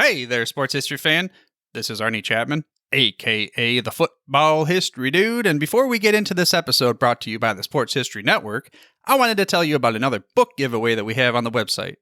Hey there, sports history fan. This is Arnie Chapman, aka the Football History Dude, and before we get into this episode brought to you by the Sports History Network, I wanted to tell you about another book giveaway that we have on the website.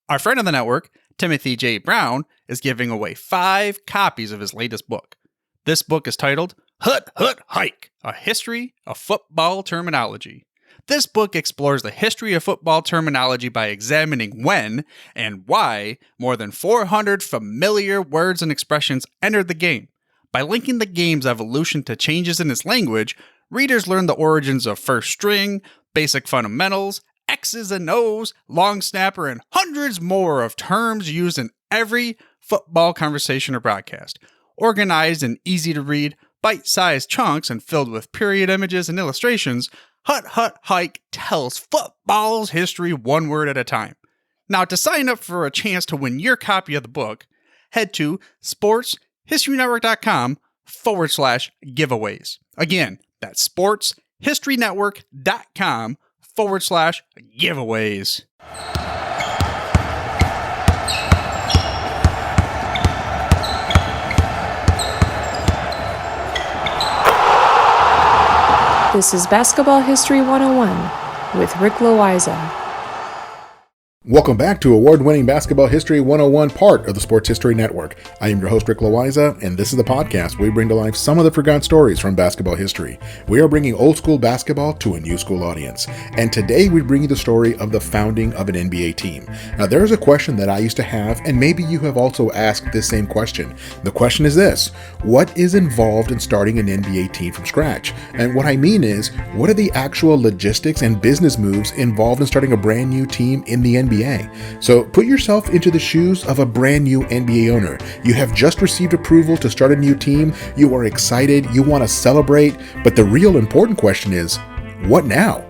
Our friend of the network, Timothy J. Brown, is giving away 5 copies of his latest book. This book is titled Hut Hut Hike, A History of Football Terminology. This book explores the history of football terminology by examining when and why more than 400 familiar words and expressions entered the game. By linking the game's evolution to changes in its language, readers learn the origins of first string, basic fundamentals, X's and O's, long snapper, and hundreds more of terms used in every football conversation or broadcast. Organized in easy-to-read, bite-sized chunks and filled with period images and illustrations, Hut Hut Hike tells football's history one word at a time. Now, to sign up for a chance to win your copy of the book, head to sportshistorynetwork.com/giveaways. Again, that's sportshistorynetwork.com/giveaways. This is Basketball History 101 with Rick Loayza. Welcome back to award-winning Basketball History 101, part of the Sports History Network. I am your host, Rick Loayza, and this is the podcast where we bring to life some of the forgotten stories from basketball history. We are bringing old-school basketball to a new-school audience, and today we bring you the story of the founding of an NBA team. Now, there is a question that I used to have, and maybe you have also asked this same question. The question is this: what is involved in starting an NBA team from scratch? And what I mean is, what are the actual logistics and business moves involved in starting a brand new team in the NBA? So put yourself into the shoes of a brand new NBA owner. You have just received approval to start a new team. You are excited. You want to celebrate. But the real important question is, what now?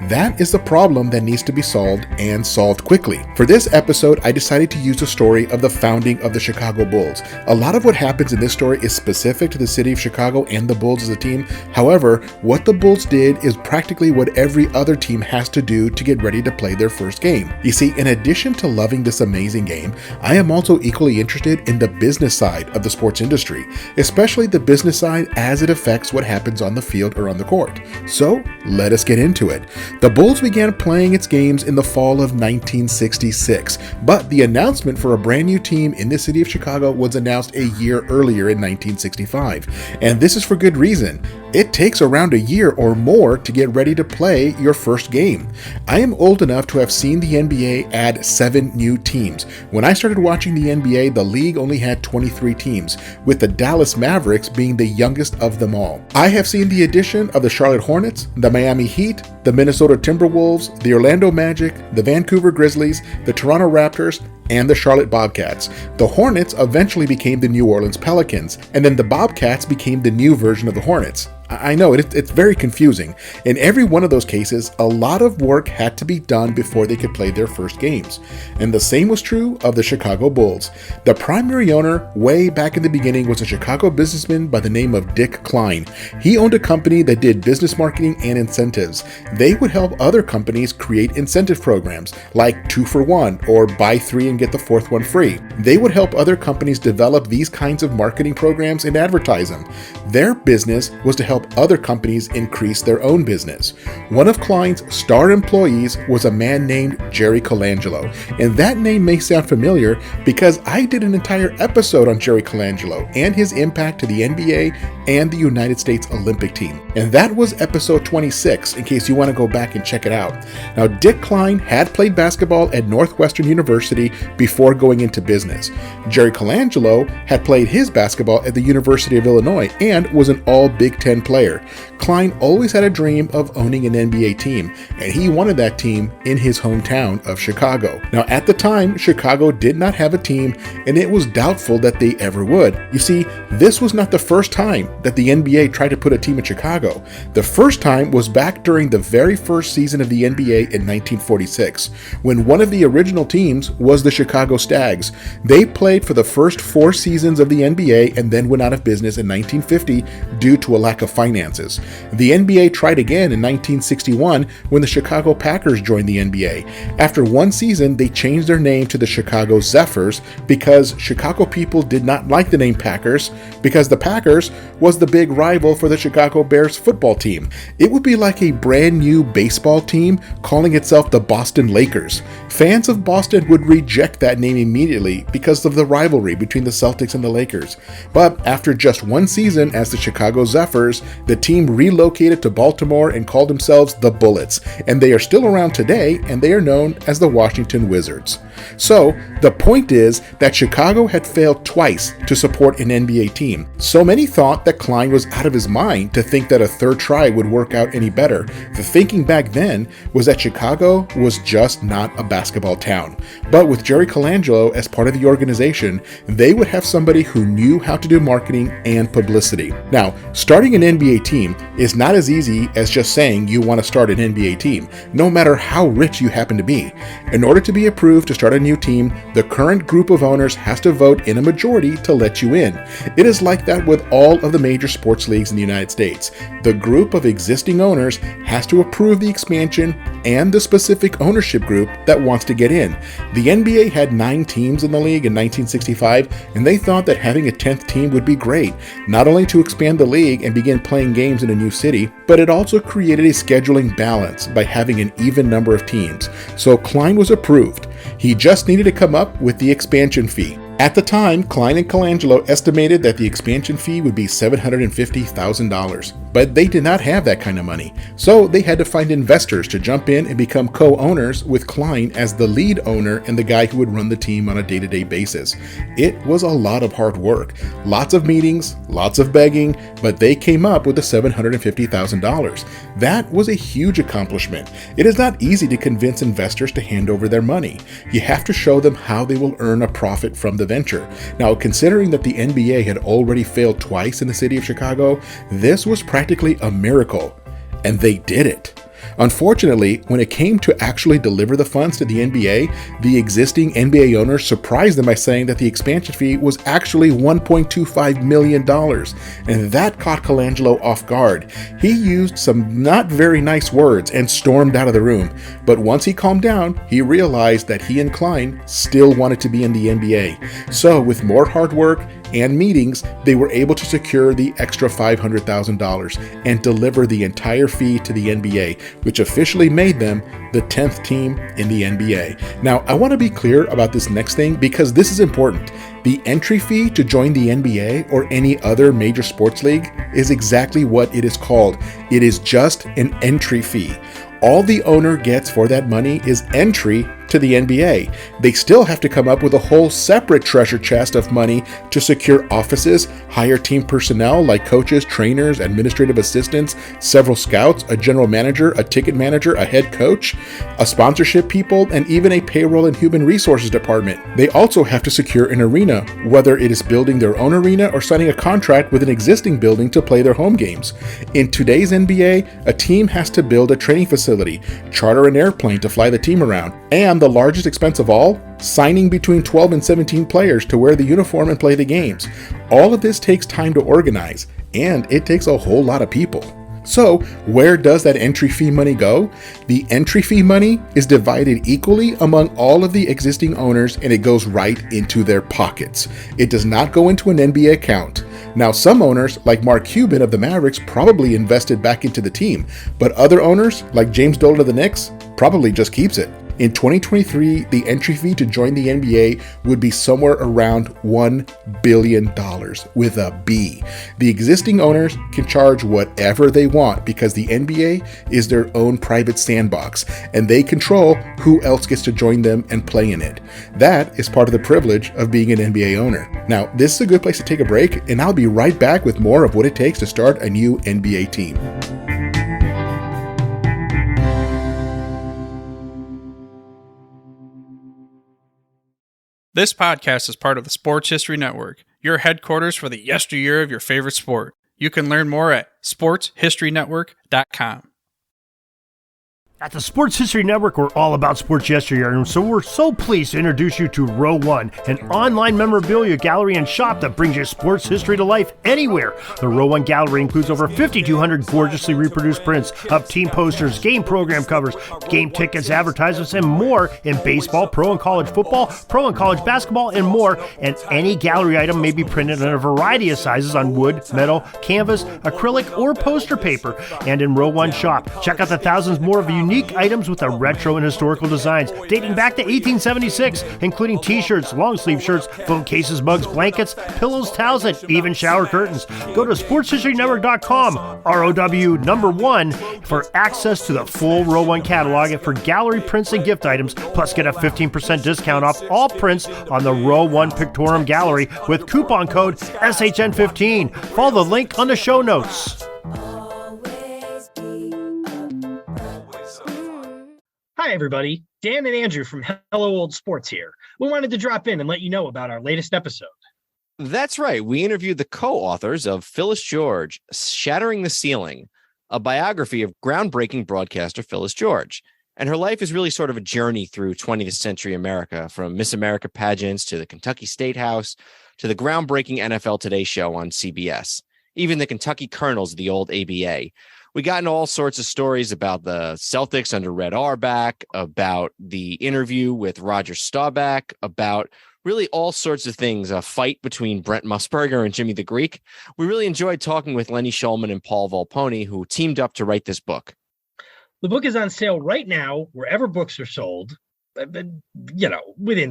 That is the problem that needs to be solved, and solved quickly. For this episode, I decided to use the story of the founding of the Chicago Bulls. A lot of what happens in this story is specific to the city of Chicago and the Bulls as a team. However, what the Bulls did is practically what every other team has to do to get ready to play their first game. You see, in addition to loving this amazing game, I am also equally interested in the business side of the sports industry, especially the business side as it affects what happens on the field or on the court. So, let us get into it. The Bulls began playing its games in the fall of 1966, but the announcement for a brand new team in the city of Chicago was announced a year earlier in 1965, and this is for good reason. It takes around a year or more to get ready to play your first game. I am old enough to have seen the NBA add 7 new teams. When I started watching the NBA, the league only had 23 teams, with the Dallas Mavericks being the youngest of them all. I have seen the addition of the Charlotte Hornets, the Miami Heat, the Minnesota Timberwolves, the Orlando Magic, the Vancouver Grizzlies, the Toronto Raptors, and the Charlotte Bobcats. The Hornets eventually became the New Orleans Pelicans, and then the Bobcats became the new version of the Hornets. I know, it's very confusing. In every one of those cases, a lot of work had to be done before they could play their first games. And the same was true of the Chicago Bulls. The primary owner, way back in the beginning, was a Chicago businessman by the name of Dick Klein. He owned a company that did business marketing and incentives. They would help other companies create incentive programs, like 2 for 1 or buy 3 and get the 4th one free. They would help other companies develop these kinds of marketing programs and advertise them. Their business was to help other companies increase their own business. One of Klein's star employees was a man named Jerry Colangelo, and that name may sound familiar because I did an entire episode on Jerry Colangelo and his impact to the NBA and the United States Olympic team, and that was episode 26 in case you want to go back and check it out. Now, Dick Klein had played basketball at Northwestern University before going into business. Jerry Colangelo had played his basketball at the University of Illinois and was an all Big Ten player. Klein always had a dream of owning an NBA team, and he wanted that team in his hometown of Chicago. Now, at the time, Chicago did not have a team, and it was doubtful that they ever would. You see, this was not the first time that the NBA tried to put a team in Chicago. The first time was back during the very first season of the NBA in 1946, when one of the original teams was the Chicago Stags. They played for the first 4 seasons of the NBA and then went out of business in 1950 due to a lack of finances. The NBA tried again in 1961 when the Chicago Packers joined the NBA. After one season, they changed their name to the Chicago Zephyrs because Chicago people did not like the name Packers because the Packers was the big rival for the Chicago Bears football team. It would be like a brand new baseball team calling itself the Boston Lakers. Fans of Boston would reject that name immediately because of the rivalry between the Celtics and the Lakers. But after just one season as the Chicago Zephyrs, the team relocated to Baltimore and called themselves the Bullets, and they are still around today, and they are known as the Washington Wizards. So, the point is that Chicago had failed twice to support an NBA team. So many thought that Klein was out of his mind to think that a third try would work out any better. The thinking back then was that Chicago was just not a basketball town. But with Jerry Colangelo as part of the organization, they would have somebody who knew how to do marketing and publicity. Now, starting an NBA team is not as easy as just saying you want to start an NBA team, no matter how rich you happen to be. In order to be approved to start a new team, the current group of owners has to vote in a majority to let you in. It is like that with all of the major sports leagues in the United States. The group of existing owners has to approve the expansion and the specific ownership group that wants to get in. The NBA had 9 teams in the league in 1965, and they thought that having a 10th team would be great, not only to expand the league and begin playing games in a new city, but it also created a scheduling balance by having an even number of teams. So Klein was approved. He just needed to come up with the expansion fee. At the time, Klein and Colangelo estimated that the expansion fee would be $750,000, but they did not have that kind of money, so they had to find investors to jump in and become co-owners with Klein as the lead owner and the guy who would run the team on a day-to-day basis. It was a lot of hard work, lots of meetings, lots of begging, but they came up with the $750,000. That was a huge accomplishment. It is not easy to convince investors to hand over their money. You have to show them how they will earn a profit from the venture. Now, considering that the NBA had already failed twice in the city of Chicago, this was practically a miracle, and they did it. Unfortunately, when it came to actually deliver the funds to the NBA, the existing NBA owners surprised them by saying that the expansion fee was actually $1.25 million, and that caught Colangelo off guard. He used some not very nice words and stormed out of the room, but once he calmed down, he realized that he and Klein still wanted to be in the NBA. So with more hard work and meetings, they were able to secure the extra $500,000 and deliver the entire fee to the NBA, which officially made them the 10th team in the NBA. Now, I want to be clear about this next thing because this is important. The entry fee to join the NBA or any other major sports league is exactly what it is called. It is just an entry fee. All the owner gets for that money is entry to the NBA. They still have to come up with a whole separate treasure chest of money to secure offices, hire team personnel like coaches, trainers, administrative assistants, several scouts, a general manager, a ticket manager, a head coach, a sponsorship people, and even a payroll and human resources department. They also have to secure an arena, whether it is building their own arena or signing a contract with an existing building to play their home games. In today's NBA, a team has to build a training facility, charter an airplane to fly the team around, and the largest expense of all, signing between 12 and 17 players to wear the uniform and play the games. All of this takes time to organize, and it takes a whole lot of people. So, where does that entry fee money go? The entry fee money is divided equally among all of the existing owners, and it goes right into their pockets. It does not go into an NBA account. Now, some owners, like Mark Cuban of the Mavericks, probably invested back into the team, but other owners, like James Dolan of the Knicks, probably just keeps it. In 2023, the entry fee to join the NBA would be somewhere around $1 billion with a B. The existing owners can charge whatever they want because the NBA is their own private sandbox and they control who else gets to join them and play in it. That is part of the privilege of being an NBA owner. Now, this is a good place to take a break, and I'll be right back with more of what it takes to start a new NBA team. This podcast is part of the Sports History Network, your headquarters for the yesteryear of your favorite sport. You can learn more at sportshistorynetwork.com. At the Sports History Network, we're all about sports yesteryear, and so we're so pleased to introduce you to Row One, an online memorabilia gallery and shop that brings your sports history to life anywhere. The Row One gallery includes over 5,200 gorgeously reproduced prints of team posters, game program covers, game tickets, advertisements, and more in baseball, pro and college football, pro and college basketball, and more. And any gallery item may be printed in a variety of sizes on wood, metal, canvas, acrylic, or poster paper. And in Row One shop, check out the thousands more of unique items with the retro and historical designs dating back to 1876, including t-shirts, long sleeve shirts, phone cases, mugs, blankets, pillows, towels, and even shower curtains. Go to sportshistorynetwork.com, ROW1, for access to the full Row One catalog and for gallery prints and gift items, plus get a 15% discount off all prints on the Row One Pictorium Gallery with coupon code SHN15. Follow the link on the show notes. Hi, everybody. Dan and Andrew from Hello Old Sports here. We wanted to drop in and let you know about our latest episode. That's right. We interviewed the co-authors of Phyllis George, Shattering the Ceiling, a biography of groundbreaking broadcaster Phyllis George. And her life is really sort of a journey through 20th century America, from Miss America pageants to the Kentucky State House to the groundbreaking NFL Today show on CBS, even the Kentucky Colonels of the old ABA. We got into all sorts of stories about the Celtics under Red Auerbach, about the interview with Roger Staubach, about really all sorts of things, a fight between Brent Musburger and Jimmy the Greek. We really enjoyed talking with Lenny Shulman and Paul Volpone, who teamed up to write this book. The book is on sale right now, wherever books are sold. Within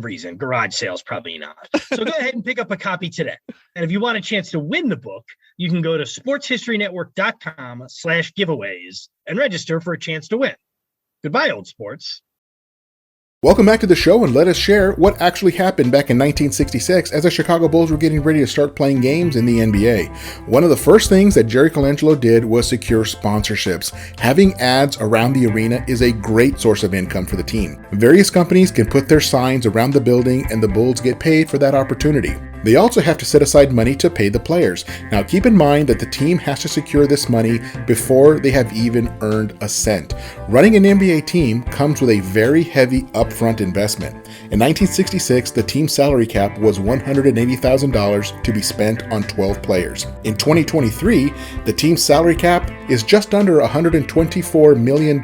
reason. Garage sales, probably not. So go ahead and pick up a copy today. And if you want a chance to win the book, you can go to sportshistorynetwork.com/giveaways and register for a chance to win. Goodbye, old sports. Welcome back to the show, and let us share what actually happened back in 1966 as the Chicago Bulls were getting ready to start playing games in the NBA. One of the first things that Jerry Colangelo did was secure sponsorships. Having ads around the arena is a great source of income for the team. Various companies can put their signs around the building, and the Bulls get paid for that opportunity. They also have to set aside money to pay the players. Now keep in mind that the team has to secure this money before they have even earned a cent. Running an NBA team comes with a very heavy upfront investment. In 1966, the team's salary cap was $180,000 to be spent on 12 players. In 2023, the team's salary cap is just under $124 million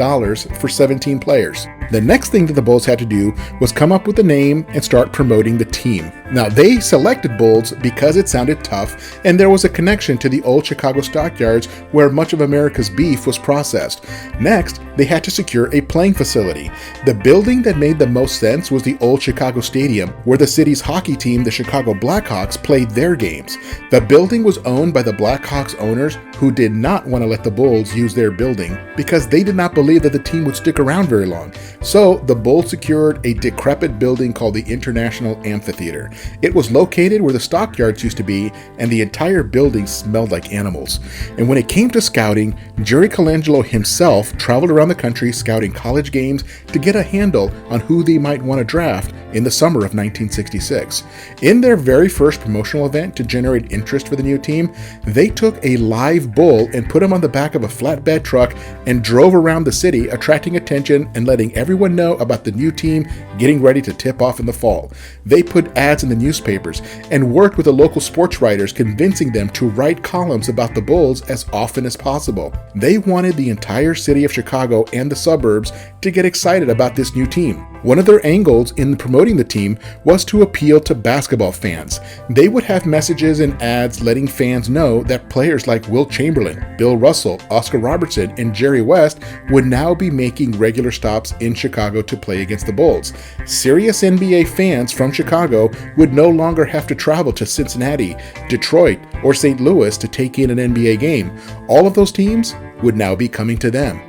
for 17 players. The next thing that the Bulls had to do was come up with a name and start promoting the team. Now, they selected Bulls because it sounded tough, and there was a connection to the old Chicago stockyards where much of America's beef was processed. Next, they had to secure a playing facility. The building that made the most sense was the old Chicago Stadium, where the city's hockey team, the Chicago Blackhawks, played their games. The building was owned by the Blackhawks owners, who did not want to let the Bulls use their building because they did not believe that the team would stick around very long. So the Bulls secured a decrepit building called the International Amphitheater. It was located where the stockyards used to be, and the entire building smelled like animals. And when it came to scouting, Jerry Colangelo himself traveled around the country scouting college games to get a handle on who they might want to draft in the summer of 1966. In their very first promotional event to generate interest for the new team, they took a live bull and put him on the back of a flatbed truck and drove around the city, attracting attention and letting everyone know about the new team getting ready to tip off in the fall. They put ads in the newspapers and worked with the local sports writers, convincing them to write columns about the Bulls as often as possible. They wanted the entire city of Chicago and the suburbs to get excited about this new team. One of their angles in promoting the team was to appeal to basketball fans. They would have messages and ads letting fans know that players like Wilt Chamberlain, Bill Russell, Oscar Robertson, and Jerry West would now be making regular stops in Chicago to play against the Bulls. Serious NBA fans from Chicago would no longer have to travel to Cincinnati, Detroit, or St. Louis to take in an NBA game. All of those teams would now be coming to them.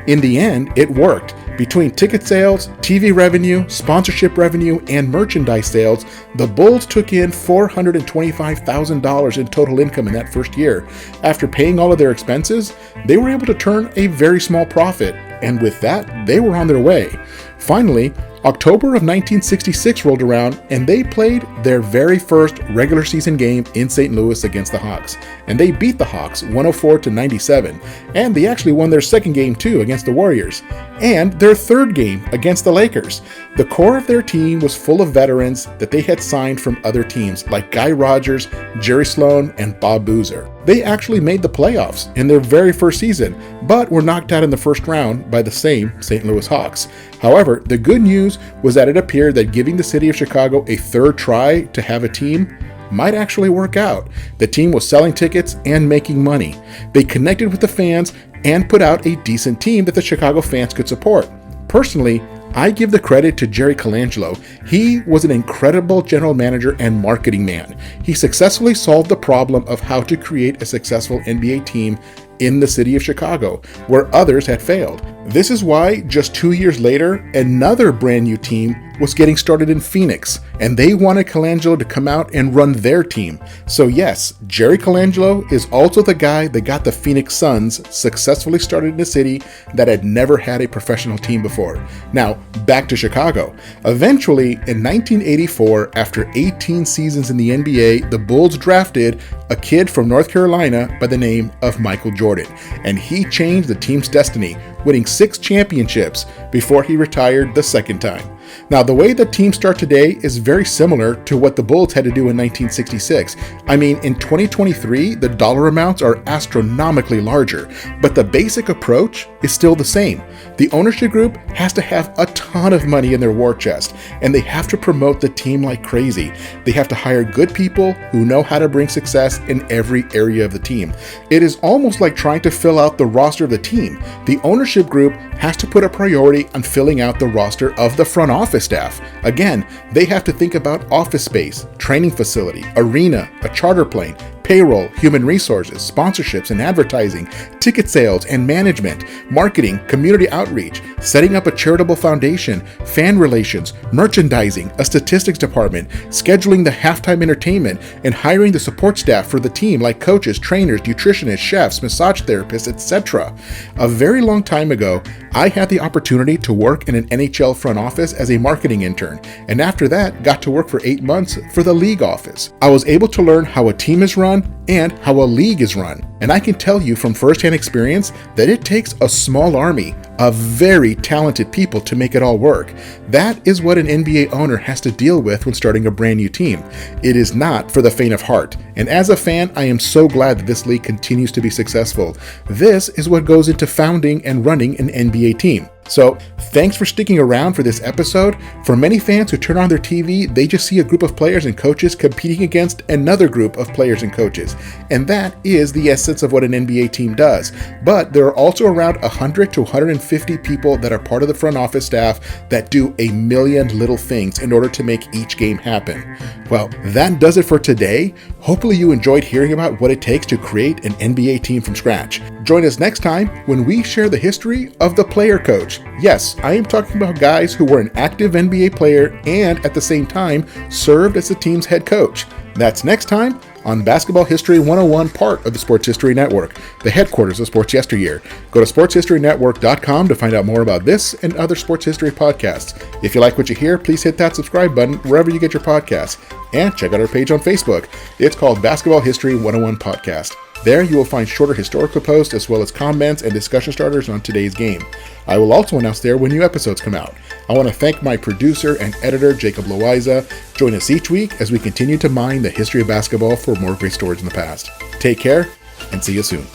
In the end, it worked. Between ticket sales, TV revenue, sponsorship revenue, and merchandise sales, the Bulls took in $425,000 in total income in that first year. After paying all of their expenses, they were able to turn a very small profit, and with that, they were on their way. Finally, October of 1966 rolled around, and they played their very first regular season game in St. Louis against the Hawks. And they beat the Hawks 104-97. And they actually won their second game too against the Warriors. And their third game against the Lakers. The core of their team was full of veterans that they had signed from other teams like Guy Rogers, Jerry Sloan, and Bob Boozer. They actually made the playoffs in their very first season, but were knocked out in the first round by the same St. Louis Hawks. However, the good news was that it appeared that giving the city of Chicago a third try to have a team might actually work out. The team was selling tickets and making money. They connected with the fans and put out a decent team that the Chicago fans could support. Personally, I give the credit to Jerry Colangelo. He was an incredible general manager and marketing man. He successfully solved the problem of how to create a successful NBA team in the city of Chicago, where others had failed. This is why, just 2 years later, another brand new team was getting started in Phoenix, and they wanted Colangelo to come out and run their team. So yes, Jerry Colangelo is also the guy that got the Phoenix Suns successfully started in a city that had never had a professional team before. Now, back to Chicago. Eventually, in 1984, after 18 seasons in the NBA, the Bulls drafted a kid from North Carolina by the name of Michael Jordan, and he changed the team's destiny, winning 6 championships before he retired the second time. Now, the way the teams start today is very similar to what the Bulls had to do in 1966. I mean, in 2023, the dollar amounts are astronomically larger, but the basic approach is still the same. The ownership group has to have a ton of money in their war chest, and they have to promote the team like crazy. They have to hire good people who know how to bring success in every area of the team. It is almost like trying to fill out the roster of the team. The ownership group has to put a priority on filling out the roster of the front office staff. Again, they have to think about office space, training facility, arena, a charter plane, payroll, human resources, sponsorships and advertising, ticket sales and management, marketing, community outreach, setting up a charitable foundation, fan relations, merchandising, a statistics department, scheduling the halftime entertainment, and hiring the support staff for the team like coaches, trainers, nutritionists, chefs, massage therapists, etc. A very long time ago, I had the opportunity to work in an NHL front office as a marketing intern, and after that, got to work for 8 months for the league office. I was able to learn how a team is run and how a league is run. And I can tell you from firsthand experience that it takes a small army of very talented people to make it all work. That is what an NBA owner has to deal with when starting a brand new team. It is not for the faint of heart. And as a fan, I am so glad that this league continues to be successful. This is what goes into founding and running an NBA team. So, thanks for sticking around for this episode. For many fans who turn on their TV, they just see a group of players and coaches competing against another group of players and coaches. And that is the essence of what an NBA team does. But there are also around 100 to 150 people that are part of the front office staff that do a million little things in order to make each game happen. Well, that does it for today. Hopefully you enjoyed hearing about what it takes to create an NBA team from scratch. Join us next time when we share the history of the player coach. Yes, I am talking about guys who were an active NBA player and at the same time served as the team's head coach. That's next time on Basketball History 101, part of the Sports History Network, the headquarters of Sports Yesteryear. Go to sportshistorynetwork.com to find out more about this and other sports history podcasts. If you like what you hear, please hit that subscribe button wherever you get your podcasts. And check out our page on Facebook. It's called Basketball History 101 Podcast. There you will find shorter historical posts as well as comments and discussion starters on today's game. I will also announce there when new episodes come out. I want to thank my producer and editor, Jacob Loayza. Join us each week as we continue to mine the history of basketball for more great stories in the past. Take care and see you soon.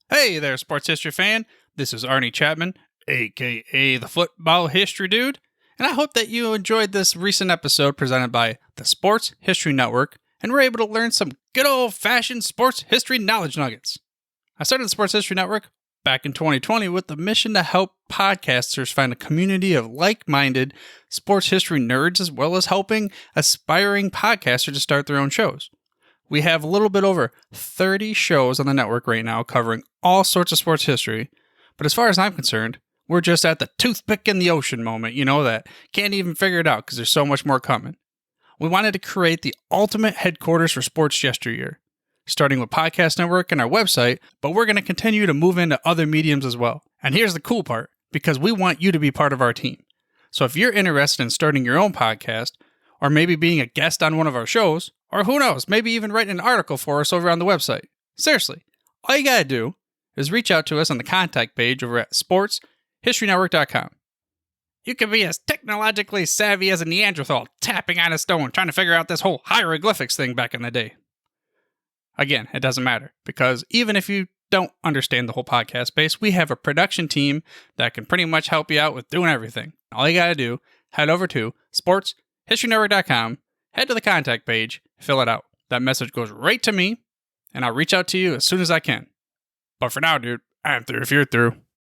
Hey there, sports history fan. This is Arnie Chapman, aka the Football History Dude, and I hope that you enjoyed this recent episode presented by the Sports History Network and were able to learn some good old-fashioned sports history knowledge nuggets. I started the Sports History Network back in 2020 with the mission to help podcasters find a community of like-minded sports history nerds, as well as helping aspiring podcasters to start their own shows. We have a little bit over 30 shows on the network right now covering all sorts of sports history, but as far as I'm concerned, we're just at the toothpick in the ocean moment, that can't even figure it out because there's so much more coming. we wanted to create the ultimate headquarters for sports yesteryear, starting with Podcast Network and our website, but we're going to continue to move into other mediums as well. And here's the cool part, because we want you to be part of our team. So if you're interested in starting your own podcast, or maybe being a guest on one of our shows, or who knows, maybe even writing an article for us over on the website. Seriously, all you gotta do is reach out to us on the contact page over at sportshistorynetwork.com. You can be as technologically savvy as a Neanderthal tapping on a stone trying to figure out this whole hieroglyphics thing back in the day. Again, it doesn't matter, because even if you don't understand the whole podcast space, we have a production team that can pretty much help you out with doing everything. All you gotta do, head over to sportshistorynetwork.com, head to the contact page, fill it out. That message goes right to me, and I'll reach out to you as soon as I can. But for now, dude, I'm through if you're through.